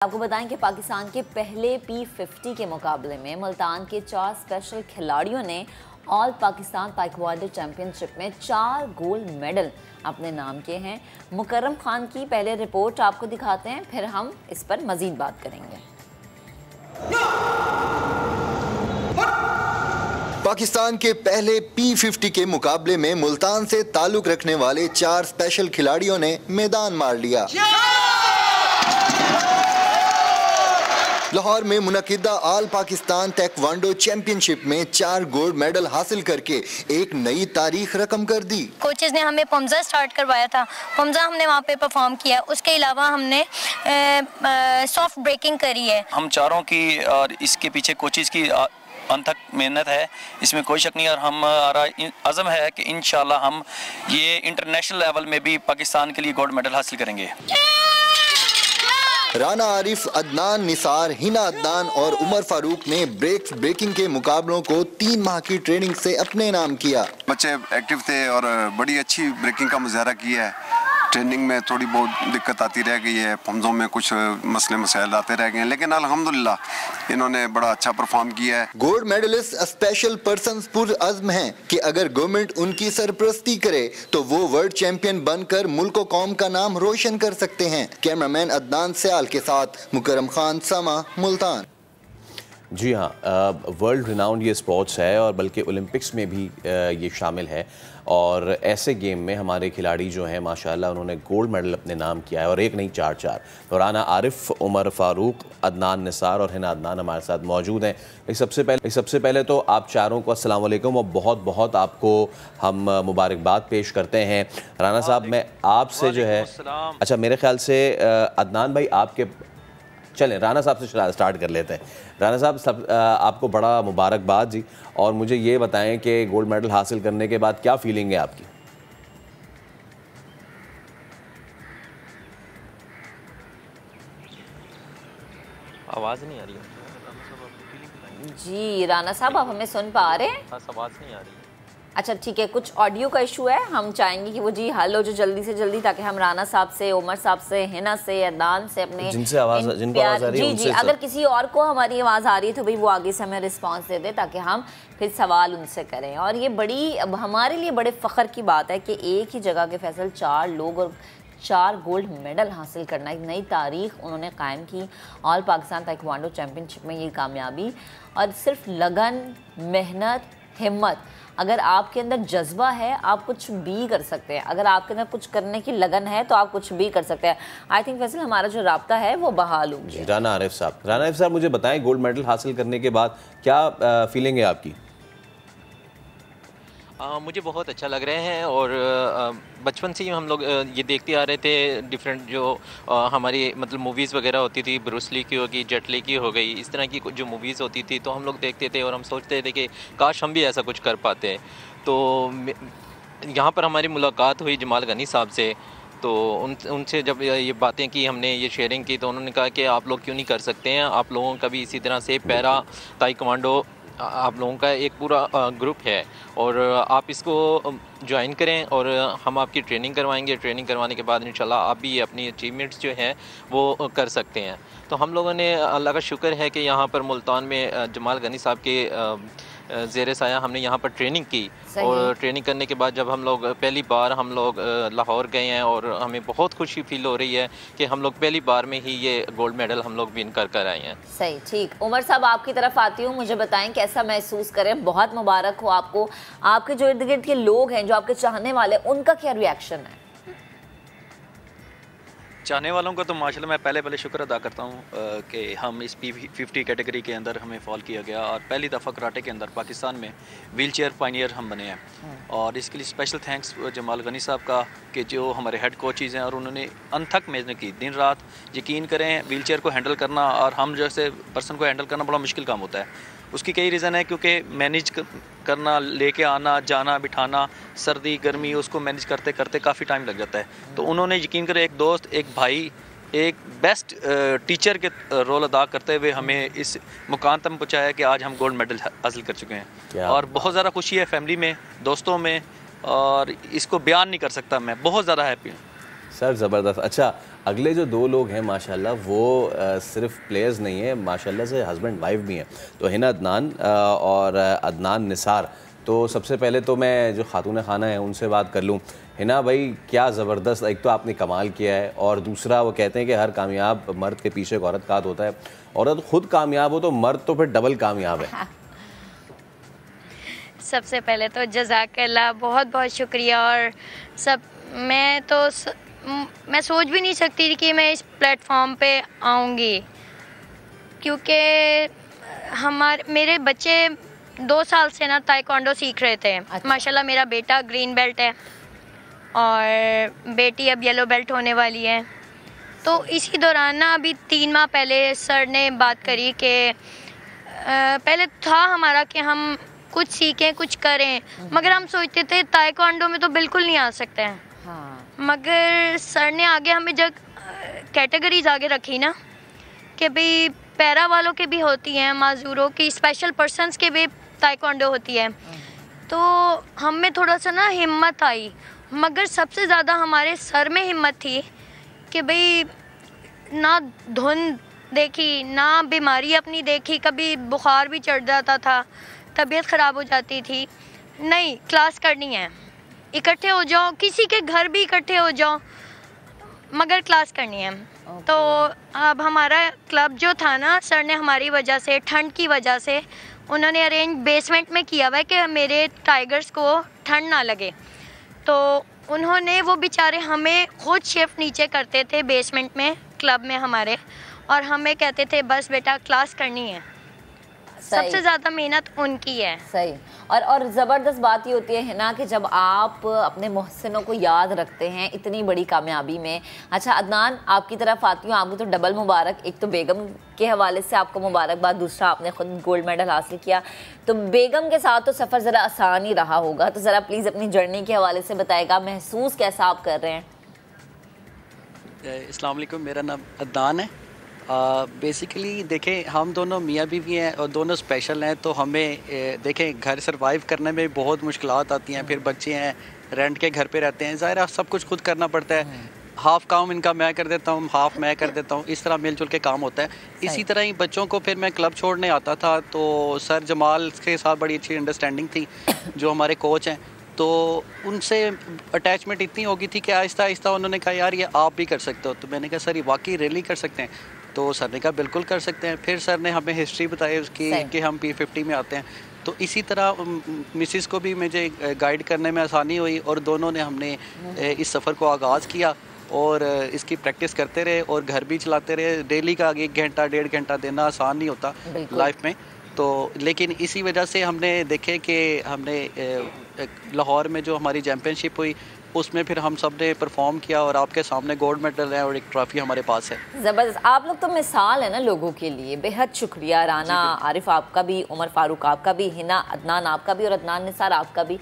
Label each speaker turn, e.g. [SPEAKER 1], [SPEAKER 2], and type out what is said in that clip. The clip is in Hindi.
[SPEAKER 1] आपको बताएं कि पाकिस्तान के पहले P50 के मुकाबले में मुल्तान के 4 स्पेशल खिलाड़ियों ने ऑल पाकिस्तान ताइक्वांडो चैंपियनशिप में 4 गोल्ड मेडल अपने नाम किए हैं। मुकर्रम खान की पहले रिपोर्ट आपको दिखाते हैं, फिर हम इस पर मजीद बात करेंगे।
[SPEAKER 2] पाकिस्तान के पहले P50 के मुकाबले में मुल्तान से ताल्लुक रखने वाले 4 स्पेशल खिलाड़ियों ने मैदान मार लिया। लाहौर में मुनकिदा ऑल पाकिस्तान ताइक्वांडो चैंपियनशिप में 4 गोल्ड मेडल हासिल करके एक नई तारीख रकम कर दी।
[SPEAKER 3] कोचेस ने हमें पमजा स्टार्ट करवाया था, पमजा हमने वहाँ पे परफॉर्म किया। उसके अलावा हमने सॉफ्ट ब्रेकिंग करी है।
[SPEAKER 4] हम चारों की और इसके पीछे कोचेस की अनथक मेहनत है, इसमें कोई शक नहीं। और हमारा अज़म है कि इंशाल्लाह हम ये इंटरनेशनल लेवल में भी पाकिस्तान के लिए गोल्ड मेडल हासिल करेंगे।
[SPEAKER 2] राना आरिफ, अदनान निसार, हिना अदनान और उमर फारूक ने ब्रेकिंग के मुकाबलों को 3 माह की ट्रेनिंग से अपने नाम किया।
[SPEAKER 5] बच्चे एक्टिव थे और बड़ी अच्छी ब्रेकिंग का मुजाहरा किया है। ट्रेनिंग में थोड़ी बहुत दिक्कत आती रह गई है, पंजों में कुछ मसले मसाइल आते रह गए हैं, लेकिन अल्हम्दुलिल्लाह इन्होंने बड़ा अच्छा परफॉर्म किया है। गोल्ड मेडलिस्ट स्पेशल पर्सन पुरअज़्म हैं कि अगर गवर्नमेंट उनकी सरपरस्ती करे तो वो वर्ल्ड चैंपियन बनकर मुल्क व कौम का नाम रोशन कर सकते हैं। कैमरामैन अदनान सयाल के साथ मुकर्रम खान, समा, मुल्तान।
[SPEAKER 6] जी हाँ, वर्ल्ड रिनाउंड ये स्पोर्ट्स है और बल्कि ओलंपिक्स में भी ये शामिल है। और ऐसे गेम में हमारे खिलाड़ी जो हैं माशाल्लाह उन्होंने गोल्ड मेडल अपने नाम किया है, और एक नहीं 4-4। तो राना आरिफ, उमर फारूक, अदनान निसार और हिना अदनान हमारे साथ मौजूद हैं। सबसे पहले तो आप चारों को अस्सलाम वालेकुम और बहुत बहुत आपको हम मुबारकबाद पेश करते हैं। राना साहब, मैं आपसे जो है, अच्छा मेरे ख्याल से अदनान भाई आपके, चलें राना साहब से स्टार्ट कर लेते हैं। राना साहब, आपको बड़ा मुबारकबाद जी, और मुझे ये बताएं कि गोल्ड मेडल हासिल करने के बाद क्या फीलिंग है आपकी?
[SPEAKER 7] आवाज़ नहीं आ रही है
[SPEAKER 1] जी राना साहब, आप हमें सुन पा रहे हैं?
[SPEAKER 7] आवाज़ नहीं आ रही है।
[SPEAKER 1] अच्छा ठीक है, कुछ ऑडियो का इशू है, हम चाहेंगे कि वो जी हल हो जो जल्दी से जल्दी, ताकि हम राना साहब से, उमर साहब से, हिना से, अदनान से अपने
[SPEAKER 6] जिनको आवाज़ आ रही है
[SPEAKER 1] जी अगर किसी और को हमारी आवाज़ आ रही है तो भाई वो आगे से हमें रिस्पांस दे दे ताकि हम फिर सवाल उनसे करें। और ये बड़ी हमारे लिए बड़े फ़ख्र की बात है कि एक ही जगह के फैसल 4 लोग और 4 गोल्ड मेडल हासिल करना, एक नई तारीख उन्होंने कायम की ऑल पाकिस्तान ताइक्वांडो चैम्पियनशिप में। ये कामयाबी और सिर्फ लगन, मेहनत, हिम्मत, अगर आपके अंदर जज्बा है आप कुछ भी कर सकते हैं। अगर आपके अंदर कुछ करने की लगन है तो आप कुछ भी कर सकते हैं। आई थिंक फैसल हमारा जो राब्ता है वो बहाल हो गया।
[SPEAKER 6] राना आरिफ साहब, मुझे बताएं गोल्ड मेडल हासिल करने के बाद क्या फीलिंग है आपकी?
[SPEAKER 7] मुझे बहुत अच्छा लग रहे हैं, और बचपन से ही हम लोग ये देखते आ रहे थे डिफरेंट जो हमारी मतलब मूवीज़ वगैरह होती थी, ब्रूस ली की होगी, जेट ली की हो गई, इस तरह की जो मूवीज़ होती थी तो हम लोग देखते थे और हम सोचते थे कि काश हम भी ऐसा कुछ कर पाते। तो यहाँ पर हमारी मुलाकात हुई जमाल गनी साहब से, तो उनसे जब ये बातें की, हमने ये शेयरिंग की, तो उन्होंने कहा कि आप लोग क्यों नहीं कर सकते हैं, आप लोगों का भी इसी तरह से पैरा ताइक्वांडो आप लोगों का एक पूरा ग्रुप है और आप इसको ज्वाइन करें और हम आपकी ट्रेनिंग करवाएंगे। ट्रेनिंग करवाने के बाद इंशाल्लाह आप भी अपनी अचीवमेंट्स जो हैं वो कर सकते हैं। तो हम लोगों ने, अल्लाह का शुक्र है कि यहाँ पर मुल्तान में जमाल गनी साहब के ज़ेरे साया हमने यहाँ पर ट्रेनिंग की, और ट्रेनिंग करने के बाद जब हम लोग पहली बार हम लोग लाहौर गए हैं, और हमें बहुत खुशी फील हो रही है कि हम लोग पहली बार में ही ये गोल्ड मेडल हम लोग विन कर आए हैं।
[SPEAKER 1] सही, ठीक। उमर साहब, आपकी तरफ आती हूँ, मुझे बताएं कैसा महसूस करें। बहुत मुबारक हो आपको। आपके जो इर्द गिर्द के लोग हैं, जो आपके चाहने वाले, उनका क्या रिएक्शन है?
[SPEAKER 4] चाहने वालों का तो माशाल्लाह मैं पहले शुक्र अदा करता हूँ कि हम इस P50 कैटेगरी के अंदर हमें फॉल किया गया, और पहली दफ़ा कराटे के अंदर पाकिस्तान में व्हील चेयर पायनियर हम बने हैं। और इसके लिए स्पेशल थैंक्स जमाल गनी साहब का, कि जो हमारे हेड कोचेज़ हैं और उन्होंने अनथक मेहनत की, दिन रात। यकीन करें, व्हील चेयर को हैंडल करना और हम जैसे पर्सन को हैंडल करना बड़ा मुश्किल काम होता है। उसकी कई रीज़न है, क्योंकि मैनेज करना, लेके आना, जाना, बिठाना, सर्दी गर्मी, उसको मैनेज करते करते काफ़ी टाइम लग जाता है। तो उन्होंने यकीन करें, एक दोस्त, एक भाई, एक बेस्ट टीचर के रोल अदा करते हुए हमें इस मुकाम तक पहुँचाया कि आज हम गोल्ड मेडल हासिल कर चुके हैं। और बहुत ज़्यादा खुशी है फैमिली में, दोस्तों में, और इसको बयान नहीं कर सकता मैं, बहुत ज़्यादा हैप्पी हूँ।
[SPEAKER 6] सर ज़बरदस्त। अच्छा, अगले जो 2 लोग हैं माशाल्लाह वो सिर्फ प्लेयर्स नहीं है, माशाल्लाह से हस्बैंड वाइफ भी हैं। तो हिना अदनान और अदनान निसार। तो सबसे पहले तो मैं जो खातून खाना है उनसे बात कर लूँ। हिना भाई, क्या ज़बरदस्त, एक तो आपने कमाल किया है, और दूसरा वो कहते हैं कि हर कामयाब मर्द के पीछे एक औरत का हाथ होता है। औरत खुद कामयाब हो तो मर्द तो फिर डबल कामयाब है।
[SPEAKER 3] सबसे पहले तो जज़ाकल्लाह, बहुत बहुत शुक्रिया। और मैं सोच भी नहीं सकती थी कि मैं इस प्लेटफॉर्म पे आऊँगी, क्योंकि मेरे बच्चे 2 साल से ना ताइक्वांडो सीख रहे थे। माशाल्लाह मेरा बेटा ग्रीन बेल्ट है और बेटी अब येलो बेल्ट होने वाली है। तो इसी दौरान ना अभी 3 माह पहले सर ने बात करी कि पहले था हमारा कि हम कुछ सीखें, कुछ करें, मगर हम सोचते थे ताइक्वांडो में तो बिल्कुल नहीं आ सकते हैं। हाँ। मगर सर ने आगे हमें जब कैटेगरीज आगे रखी ना कि भाई पैरा वालों के भी होती हैं, माजूरों की, स्पेशल पर्सन्स के भी ताइक्वांडो होती है, तो हम में थोड़ा सा ना हिम्मत आई। मगर सबसे ज़्यादा हमारे सर में हिम्मत थी कि भाई ना धुंध देखी, ना बीमारी अपनी देखी, कभी बुखार भी चढ़ जाता था, तबीयत ख़राब हो जाती थी। नहीं, क्लास करनी है, इकट्ठे हो जाओ, किसी के घर भी इकट्ठे हो जाओ, मगर क्लास करनी है। तो अब हमारा क्लब जो था ना, सर ने हमारी वजह से, ठंड की वजह से, उन्होंने अरेंज बेसमेंट में किया हुआ है कि मेरे टाइगर्स को ठंड ना लगे। तो उन्होंने, वो बेचारे हमें खुद शिफ्ट नीचे करते थे बेसमेंट में क्लब में हमारे, और हमें कहते थे बस बेटा क्लास करनी है। सबसे ज़्यादा मेहनत उनकी है।
[SPEAKER 1] सही। और ज़बरदस्त बात ये होती है ना कि जब आप अपने मोहसिनों को याद रखते हैं इतनी बड़ी कामयाबी में। अच्छा अदनान, आपकी तरफ आती हूँ, आपको तो डबल मुबारक, एक तो बेगम के हवाले से आपको मुबारकबाद, दूसरा आपने खुद गोल्ड मेडल हासिल किया। तो बेगम के साथ तो सफ़र ज़रा आसान ही रहा होगा, तो ज़रा प्लीज़ अपनी जर्नी के हवाले से बताएगा, महसूस कैसा आप कर रहे हैं?
[SPEAKER 4] अस्सलाम वालेकुम, मेरा नाम अदनान है। बेसिकली देखें, हम दोनों मियाँ बीवी हैं और दोनों स्पेशल हैं, तो हमें देखें घर सर्वाइव करने में बहुत मुश्किलात आती हैं। फिर बच्चे हैं, रेंट के घर पे रहते हैं, ज़ाहिर सब कुछ खुद करना पड़ता है। हाफ़ काम इनका मैं कर देता हूँ, हाफ़ मैं कर देता हूँ, इस तरह मिलजुल के काम होता है। इसी तरह ही बच्चों को फिर मैं क्लब छोड़ने आता था, तो सर जमाल के साथ बड़ी अच्छी अंडरस्टैंडिंग थी, जो हमारे कोच हैं। तो उनसे अटैचमेंट इतनी हो गई थी कि आहिस्ता आहिस्ता उन्होंने कहा यार ये आप भी कर सकते हो। तो मैंने कहा सर ये वाकई रियली कर सकते हैं? तो सर ने कहा बिल्कुल कर सकते हैं। फिर सर ने हमें हिस्ट्री बताई उसकी कि हम P50 में आते हैं। तो इसी तरह मिसिस को भी मुझे गाइड करने में आसानी हुई, और दोनों ने हमने इस सफ़र को आगाज़ किया और इसकी प्रैक्टिस करते रहे और घर भी चलाते रहे। डेली का 1 घंटा 1.5 घंटा देना आसान नहीं होता लाइफ में। तो लेकिन इसी वजह से हमने देखे कि हमने लाहौर में जो हमारी चैम्पियनशिप हुई उसमें फिर हम सब ने परफॉर्म किया, और आपके सामने गोल्ड मेडल है और एक ट्रॉफी हमारे पास है।
[SPEAKER 1] ज़बरदस्त, आप लोग तो मिसाल है ना लोगों के लिए। बेहद शुक्रिया राना आरिफ आपका भी, उमर फारूक आपका भी, हिना अदनान आपका भी, और अदनान निसार आपका भी।